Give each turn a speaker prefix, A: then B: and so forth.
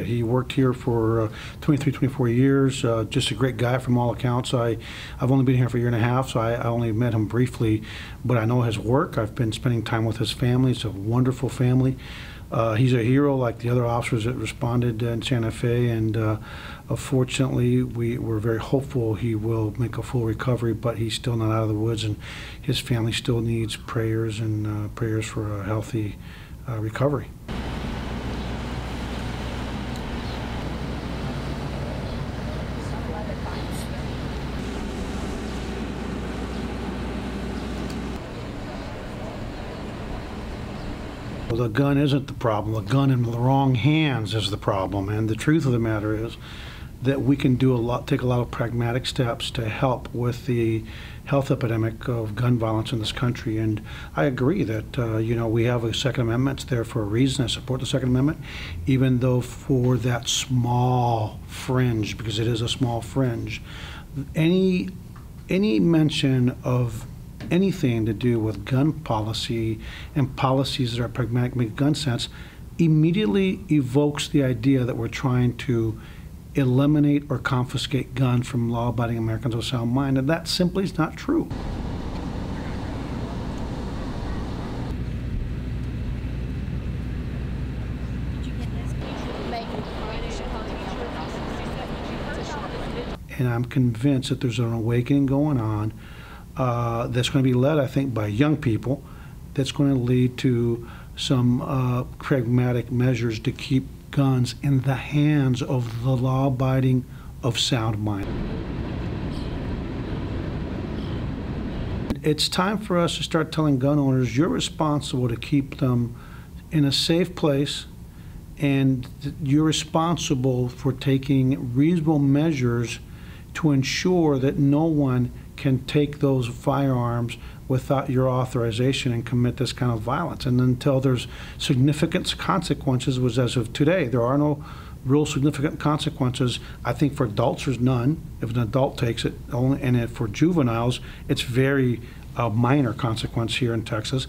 A: He worked here for 23, 24 years, just a great guy from all accounts. I've only been here for a year and a half, so I only met him briefly, but I know his work. I've been spending time with his family. It's a wonderful family. He's a hero like the other officers that responded in Santa Fe, and fortunately we're very hopeful he will make a full recovery, but he's still not out of the woods, and his family still needs prayers and prayers for a healthy recovery. Well, the gun isn't the problem. The gun in the wrong hands is the problem. And the truth of the matter is that we can take a lot of pragmatic steps to help with the health epidemic of gun violence in this country. And I agree that, we have a Second Amendment. It's there for a reason. I support the Second Amendment, even though for that small fringe, because it is a small fringe, any mention of anything to do with gun policy and policies that are pragmatic, make gun sense, immediately evokes the idea that we're trying to eliminate or confiscate guns from law-abiding Americans with sound mind, and that simply is not true. And I'm convinced that there's an awakening going on that's going to be led, I think, by young people, that's going to lead to some pragmatic measures to keep guns in the hands of the law-abiding of sound mind. It's time for us to start telling gun owners, you're responsible to keep them in a safe place, and you're responsible for taking reasonable measures to ensure that no one can take those firearms without your authorization and commit this kind of violence. And until there's significant consequences, which as of today, there are no real significant consequences. I think for adults, there's none. If an adult takes it, only, and for juveniles, it's very minor consequence here in Texas.